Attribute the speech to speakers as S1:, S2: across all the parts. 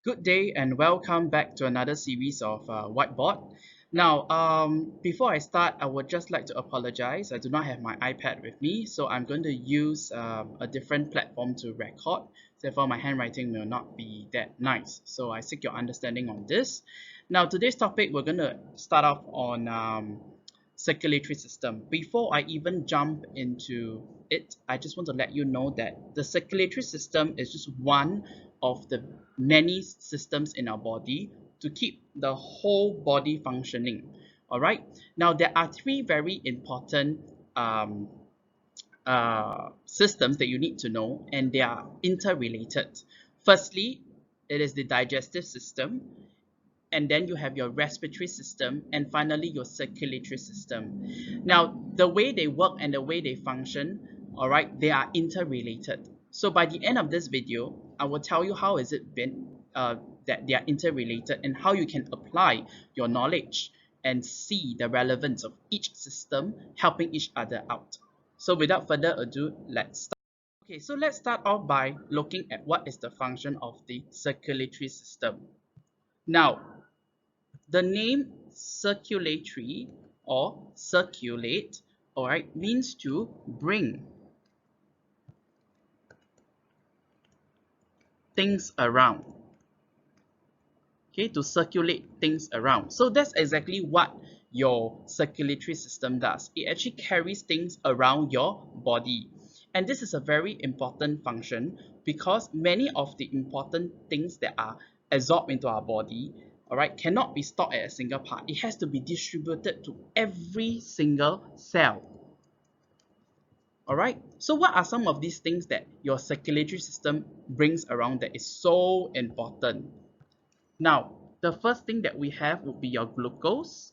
S1: Good day and welcome back to another series of Whiteboard. Now, before I start, I would just like to apologize. I do not have my iPad with me, so I'm going to use a different platform to record. Therefore, my handwriting will not be that nice. So I seek your understanding on this. Now, today's topic, we're going to start off on circulatory system. Before I even jump into it, I just want to let you know that the circulatory system is just one of the many systems in our body to keep the whole body functioning. All right. Now there are three very important systems that you need to know, and they are interrelated. Firstly, it is the digestive system, and then you have your respiratory system, and finally your circulatory system. Now, the way they work and the way they function, all right, they are interrelated. So by the end of this video, I will tell you how is it been that they are interrelated and how you can apply your knowledge and see the relevance of each system helping each other out. So without further ado, let's start. Okay, so let's start off by looking at what is the function of the circulatory system. Now, the name circulatory or circulate, all right, means to bring things around. Okay, to circulate things around. So that's exactly what your circulatory system does. It actually carries things around your body. And this is a very important function because many of the important things that are absorbed into our body, all right, cannot be stored at a single part. It has to be distributed to every single cell. All right, so what are some of these things that your circulatory system brings around that is so important? Now, the first thing that we have would be your glucose,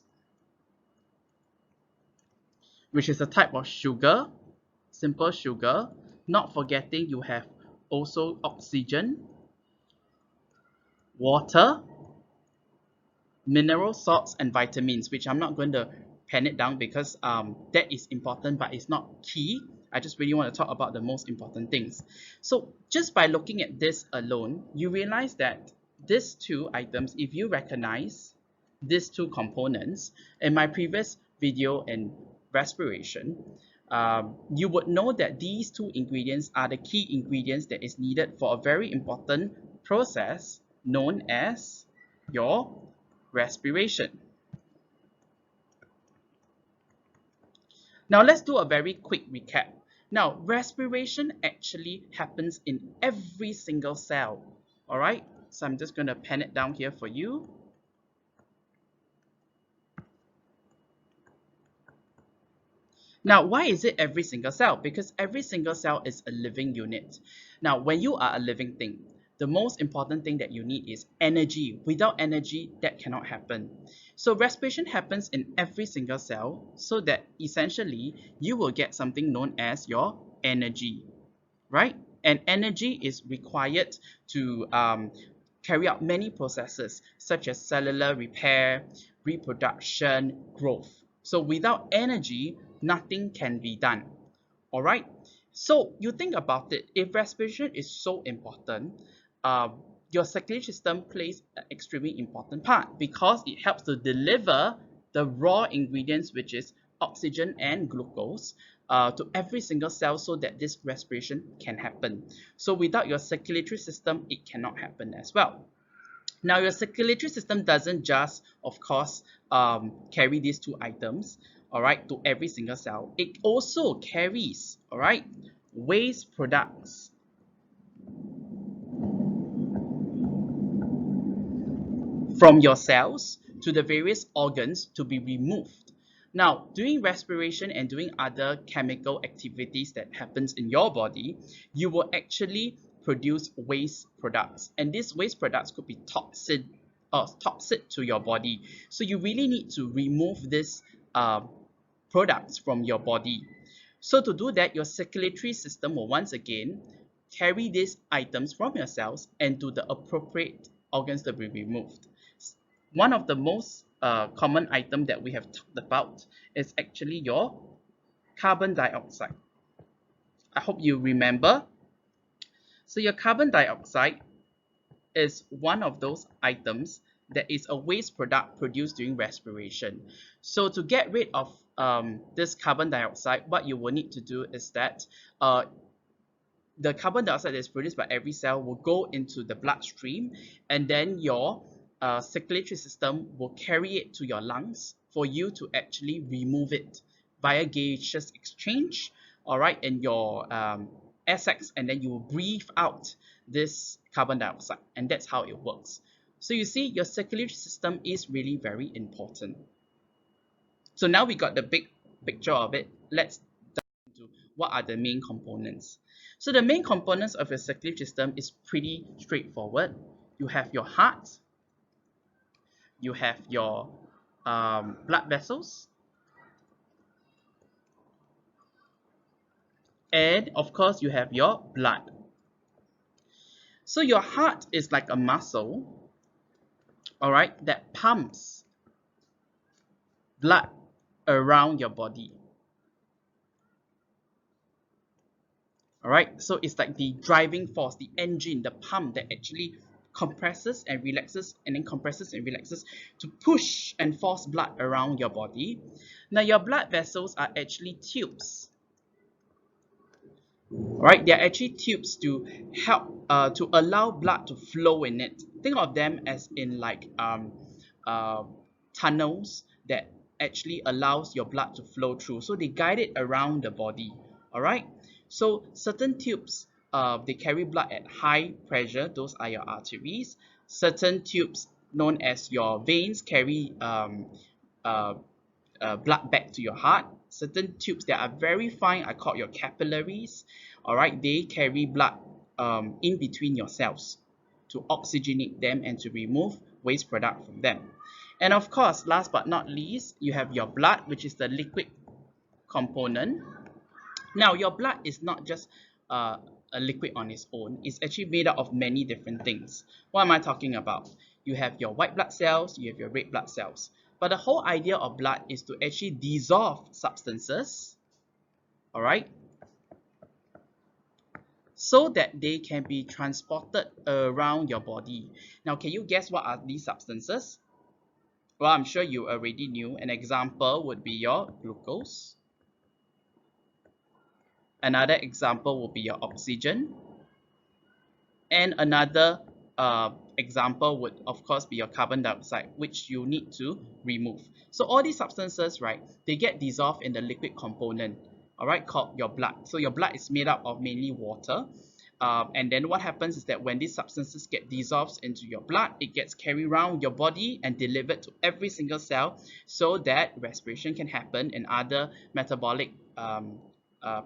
S1: which is a type of sugar, simple sugar. Not forgetting you have also oxygen, water, mineral salts, and vitamins, which I'm not going to pen it down because that is important, but it's not key. I just really want to talk about the most important things. So just by looking at this alone, you realize that these two items, if you recognize these two components, in my previous video in respiration, you would know that these two ingredients are the key ingredients that is needed for a very important process known as your respiration. Now let's do a very quick recap. Now, respiration actually happens in every single cell. All right, so I'm just going to pen it down here for you. Now, why is it every single cell? Because every single cell is a living unit. Now, when you are a living thing, the most important thing that you need is energy. Without energy, that cannot happen. So respiration happens in every single cell so that essentially you will get something known as your energy, right? And energy is required to carry out many processes such as cellular repair, reproduction, growth. So without energy, nothing can be done. All right. So you think about it. If respiration is so important, your circulatory system plays an extremely important part because it helps to deliver the raw ingredients, which is oxygen and glucose, to every single cell so that this respiration can happen. So without your circulatory system, it cannot happen as well. Now, your circulatory system doesn't just, of course, carry these two items, all right, to every single cell. It also carries, all right, waste products from your cells to the various organs to be removed. Now, during respiration and doing other chemical activities that happens in your body, you will actually produce waste products, and these waste products could be toxic to your body. So you really need to remove these products from your body. So to do that, your circulatory system will once again carry these items from your cells and to the appropriate organs to be removed. One of the most common item that we have talked about is actually your carbon dioxide. I hope you remember. So your carbon dioxide is one of those items that is a waste product produced during respiration. So to get rid of this carbon dioxide, what you will need to do is that the carbon dioxide that is produced by every cell will go into the bloodstream, and then your circulatory system will carry it to your lungs for you to actually remove it via gaseous exchange, all right, in your air sacs, and then you will breathe out this carbon dioxide, and that's how it works. So you see, your circulatory system is really very important. So now we got the big picture of it. Let's dive into what are the main components. So the main components of your circulatory system is pretty straightforward. You have your heart, you have your blood vessels, and of course you have your blood. So your heart is like a muscle, all right, that pumps blood around your body. All right, so it's like the driving force, the engine, the pump that actually compresses and relaxes, and then compresses and relaxes to push and force blood around your body. Now your blood vessels are actually tubes. Right, they're actually tubes to help to allow blood to flow in it. Think of them as in like uh, tunnels that actually allows your blood to flow through. So they guide it around the body. All right. So certain tubes they carry blood at high pressure. Those are your arteries. Certain tubes known as your veins carry uh, blood back to your heart. Certain tubes that are very fine are called your capillaries. All right, they carry blood in between your cells to oxygenate them and to remove waste product from them. And of course, last but not least, you have your blood, which is the liquid component. Now, your blood is not just a liquid on its own. It's actually made up of many different things. What am I talking about? You have your white blood cells, you have your red blood cells. But the whole idea of blood is to actually dissolve substances, all right, so that they can be transported around your body. Now, can you guess what are these substances? Well, I'm sure you already knew. An example would be your glucose. Another example would be your oxygen. And another example would, of course, be your carbon dioxide, which you need to remove. So all these substances, right, they get dissolved in the liquid component, all right, called your blood. So your blood is made up of mainly water. And then what happens is that when these substances get dissolved into your blood, it gets carried around your body and delivered to every single cell so that respiration can happen and other metabolic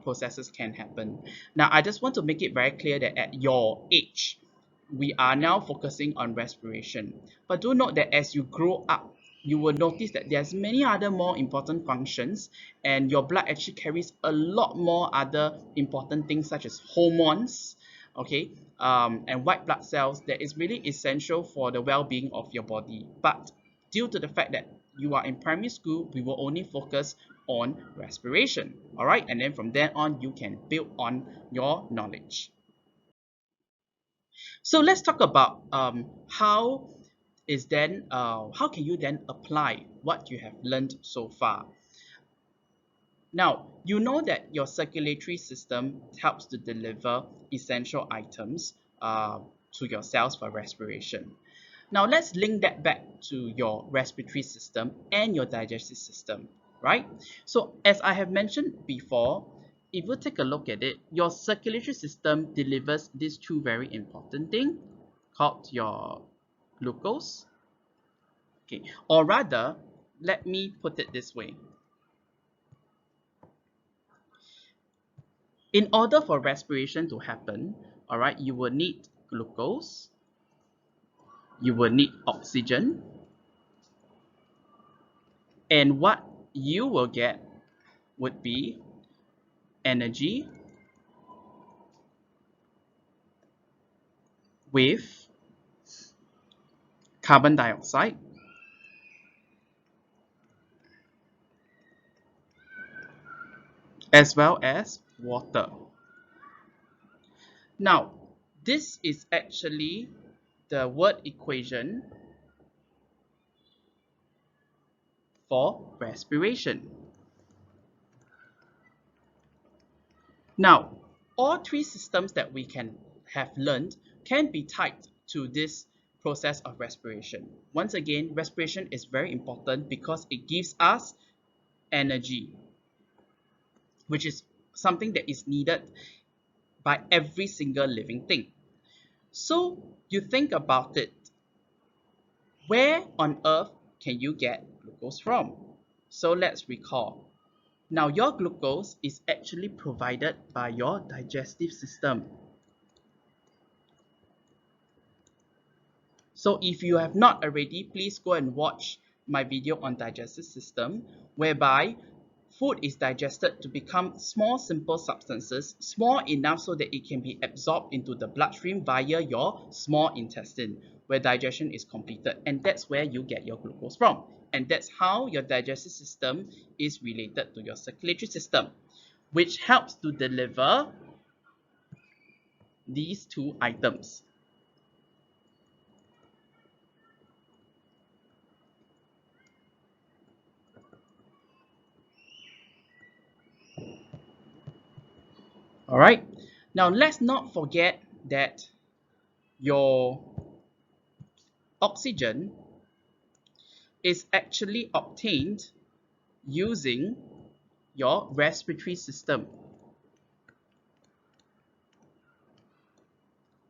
S1: processes can happen. Now, I just want to make it very clear that at your age, we are now focusing on respiration. But do note that as you grow up, you will notice that there's many other more important functions, and your blood actually carries a lot more other important things such as hormones, okay, and white blood cells that is really essential for the well-being of your body. But due to the fact that you are in primary school, we will only focus on respiration, all right, and then from there on you can build on your knowledge. So let's talk about how can you then apply what you have learned so far. Now, you know that your circulatory system helps to deliver essential items to your cells for respiration. Now, let's link that back to your respiratory system and your digestive system, right? So, as I have mentioned before, if you take a look at it, your circulatory system delivers these two very important things called your glucose. Okay, or rather, let me put it this way. In order for respiration to happen, all right, you will need glucose, you will need oxygen, and what you will get would be energy with carbon dioxide as well as water. Now, this is actually the word equation for respiration. Now, all three systems that we can have learned can be tied to this process of respiration. Once again, respiration is very important because it gives us energy, which is something that is needed by every single living thing. So you think about it, where on earth can you get glucose from? So let's recall. Now your glucose is actually provided by your digestive system. So if you have not already, please go and watch my video on digestive system, whereby food is digested to become small simple substances, small enough so that it can be absorbed into the bloodstream via your small intestine, where digestion is completed, and that's where you get your glucose from. And that's how your digestive system is related to your circulatory system, which helps to deliver these two items. All right. Now let's not forget that your oxygen is actually obtained using your respiratory system.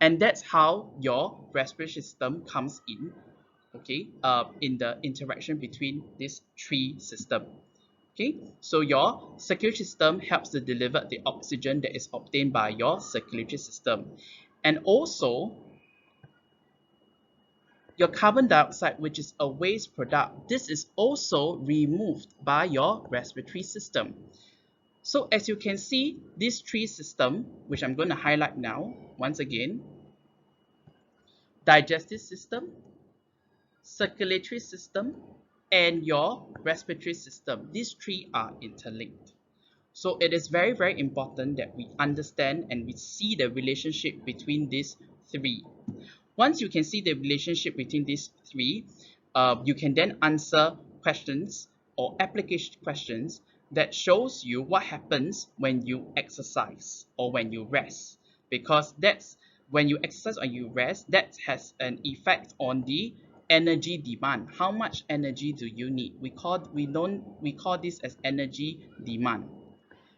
S1: And that's how your respiratory system comes in, okay, in the interaction between these three systems. Okay, so your circulatory system helps to deliver the oxygen that is obtained by your circulatory system. And also, your carbon dioxide, which is a waste product, this is also removed by your respiratory system. So as you can see, these three systems, which I'm going to highlight now, once again, digestive system, circulatory system, and your respiratory system. These three are interlinked. So it is very, very important that we understand and we see the relationship between these three. Once you can see the relationship between these three, you can then answer questions or application questions that shows you what happens when you exercise or when you rest. Because that's when you exercise or you rest, that has an effect on the energy demand. How much energy do you need? We call this as energy demand.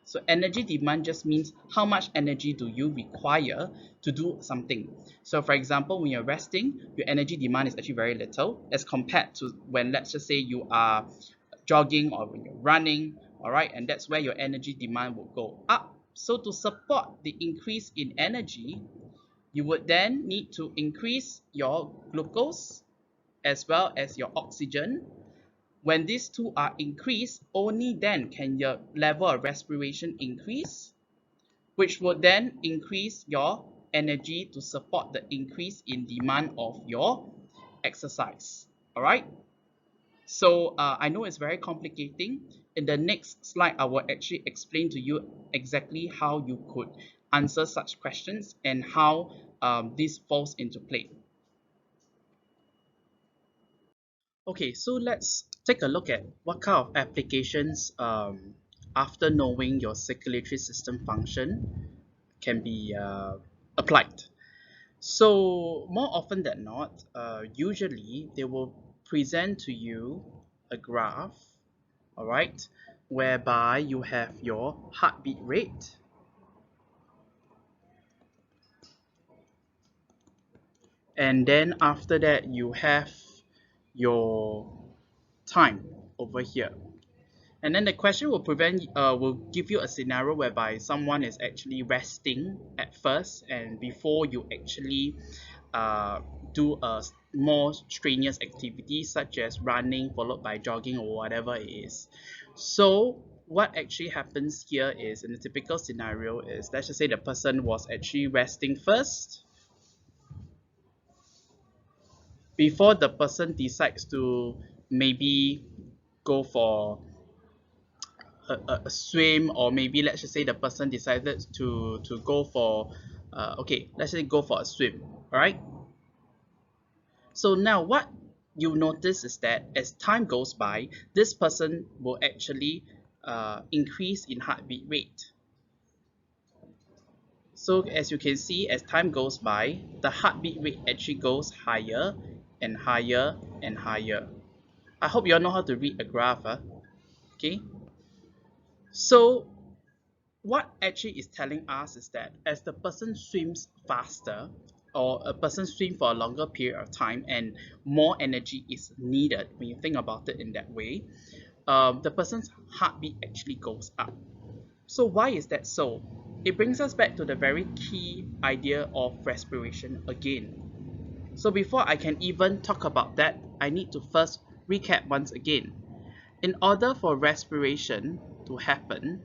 S1: So energy demand just means how much energy do you require to do something. So for example, when you're resting, your energy demand is actually very little as compared to when, let's just say, you are jogging or when you're running, all right, and that's where your energy demand will go up. So to support the increase in energy, you would then need to increase your glucose as well as your oxygen. When these two are increased, only then can your level of respiration increase, which would then increase your energy to support the increase in demand of your exercise. All right. So I know it's very complicating. In the next slide, I will actually explain to you exactly how you could answer such questions and how this falls into play. Okay, so let's take a look at what kind of applications after knowing your circulatory system function can be applied. So more often than not, usually they will present to you a graph, all right, whereby you have your heartbeat rate, and then after that you have your time over here. And then the question will give you a scenario whereby someone is actually resting at first, and before you actually do a more strenuous activity such as running followed by jogging or whatever it is. So what actually happens here is, in a typical scenario, is let's just say the person was actually resting first before the person decides to maybe go for a swim, or maybe let's just say the person decided to go for okay, let's say go for a swim. All right, So now what you notice is that as time goes by, this person will actually increase in heartbeat rate. So as you can see, as time goes by, the heartbeat rate actually goes higher and higher and higher. I hope you all know how to read a graph. Okay. So what actually is telling us is that as the person swims faster, or a person swims for a longer period of time and more energy is needed, when you think about it in that way, the person's heartbeat actually goes up. So why is that so? It brings us back to the very key idea of respiration again. So before I can even talk about that, I need to first recap once again. In order for respiration to happen,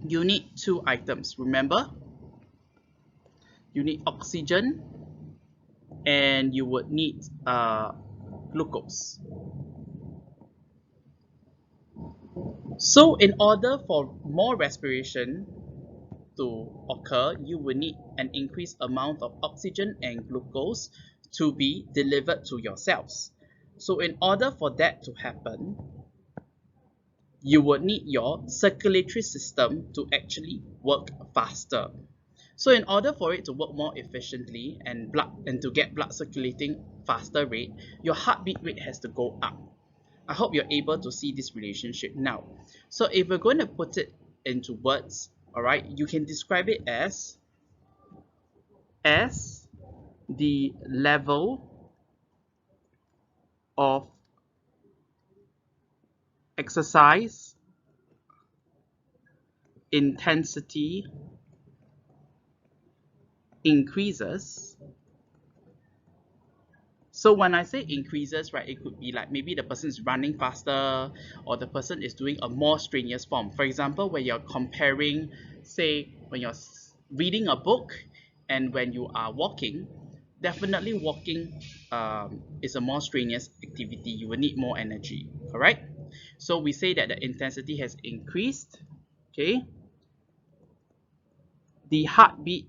S1: you need two items. Remember, you need oxygen and you would need glucose. So in order for more respiration to occur, you will need an increased amount of oxygen and glucose to be delivered to your cells. So in order for that to happen, you would need your circulatory system to actually work faster. So in order for it to work more efficiently and to get blood circulating faster rate, your heartbeat rate has to go up. I hope you're able to see this relationship now. So if we're going to put it into words, all right, you can describe it as the level of exercise intensity increases. So when I say increases, right, it could be like maybe the person is running faster or the person is doing a more strenuous form. For example, when you're comparing, say, when you're reading a book and when you are walking, definitely walking is a more strenuous activity. You will need more energy, correct? So we say that the intensity has increased, okay? The heartbeat,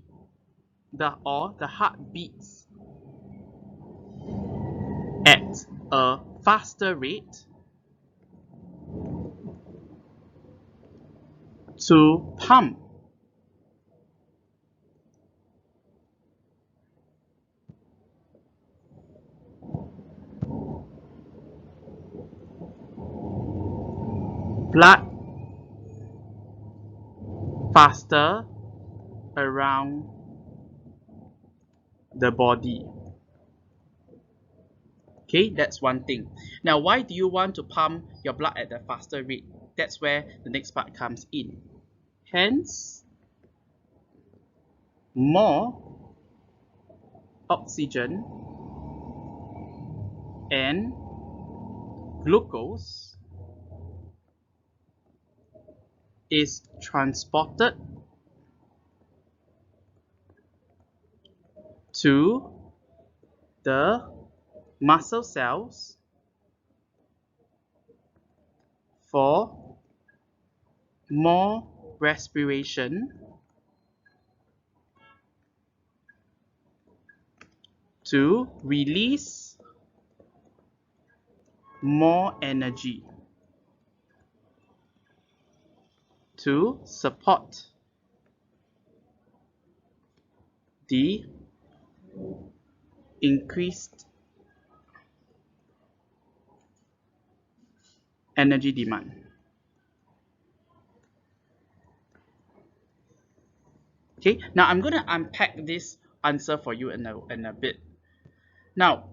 S1: the heart beats at a faster rate to pump blood faster around the body. Okay, that's one thing. Now, why do you want to pump your blood at a faster rate? That's where the next part comes in. Hence, more oxygen and glucose is transported to the muscle cells for more respiration to release more energy to support the increased energy demand. Okay, now I'm going to unpack this answer for you in a bit. Now,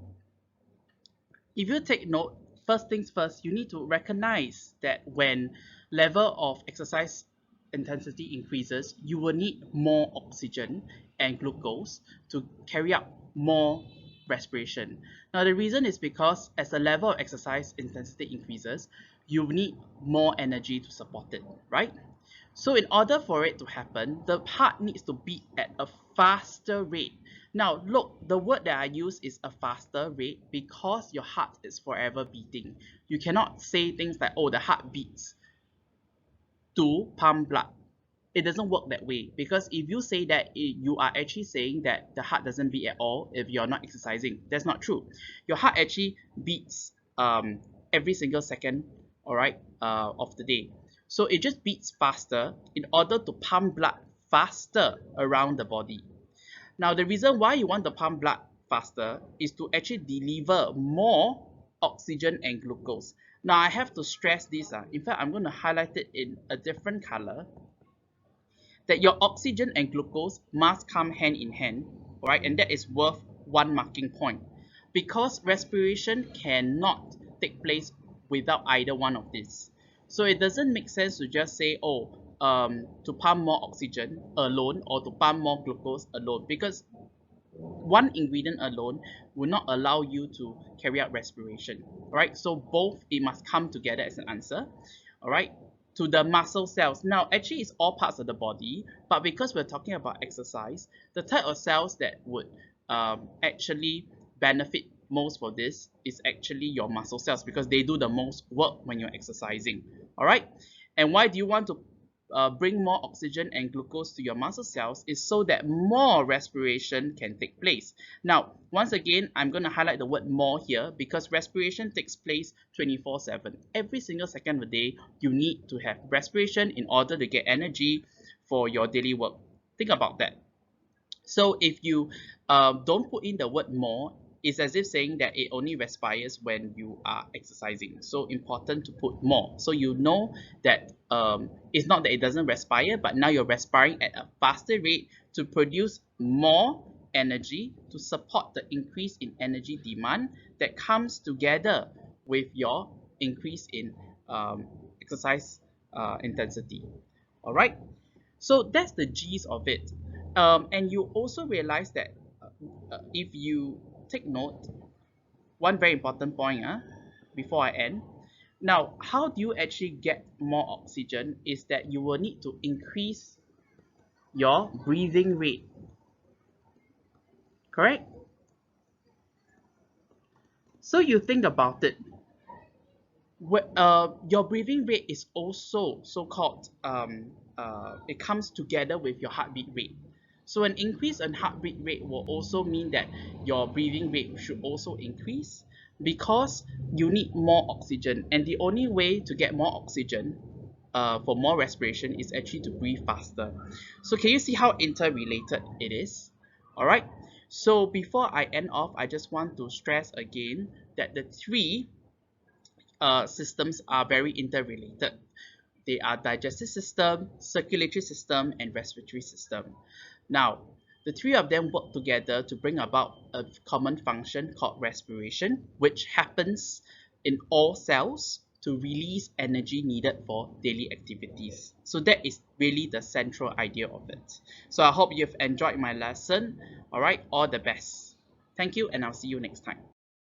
S1: if you take note, first things first, you need to recognize that when level of exercise intensity increases, you will need more oxygen and glucose to carry out more respiration. Now, the reason is because as the level of exercise intensity increases, you need more energy to support it, right? So in order for it to happen, the heart needs to beat at a faster rate. Now look, the word that I use is a faster rate because your heart is forever beating. You cannot say things like, oh, the heart beats to pump blood. it doesn't work that way, because if you say that you are actually saying that the heart doesn't beat at all if you're not exercising. That's not true. Your heart actually beats every single second, all right, of the day. So it just beats faster in order to pump blood faster around the body. Now, the reason why you want to pump blood faster is to actually deliver more oxygen and glucose. Now, I have to stress this. In fact, I'm going to highlight it in a different color, that your oxygen and glucose must come hand in hand, right? And that is worth one marking point, because respiration cannot take place without either one of these. So it doesn't make sense to just say, oh, to pump more oxygen alone or to pump more glucose alone, because one ingredient alone will not allow you to carry out respiration. Right? So both, it must come together as an answer. All right, to the muscle cells. Now, actually, it's all parts of the body, but because we're talking about exercise, the type of cells that would actually benefit most for this is actually your muscle cells, because they do the most work when you're exercising. All right, and why do you want to bring more oxygen and glucose to your muscle cells? Is so that more respiration can take place. Now, once again, I'm going to highlight the word more here, because respiration takes place 24/7. Every single second of the day, you need to have respiration in order to get energy for your daily work. Think about that. So if you don't put in the word more, it's as if saying that it only respires when you are exercising. So important to put more. So you know that it's not that it doesn't respire, but now you're respiring at a faster rate to produce more energy to support the increase in energy demand that comes together with your increase in exercise intensity. All right. So that's the gist of it. And you also realize that if you take note, one very important point before I end. Now, how do you actually get more oxygen is that you will need to increase your breathing rate. Correct? So you think about it. Your breathing rate is also so-called, it comes together with your heartbeat rate. So an increase in heartbeat rate will also mean that your breathing rate should also increase, because you need more oxygen. And the only way to get more oxygen for more respiration is actually to breathe faster. So can you see how interrelated it is? All right. So before I end off, I just want to stress again that the three systems are very interrelated. They are digestive system, circulatory system, and respiratory system. Now, the three of them work together to bring about a common function called respiration, which happens in all cells to release energy needed for daily activities. So that is really the central idea of it. So I hope you've enjoyed my lesson. All right, all the best. Thank you, and I'll see you next time.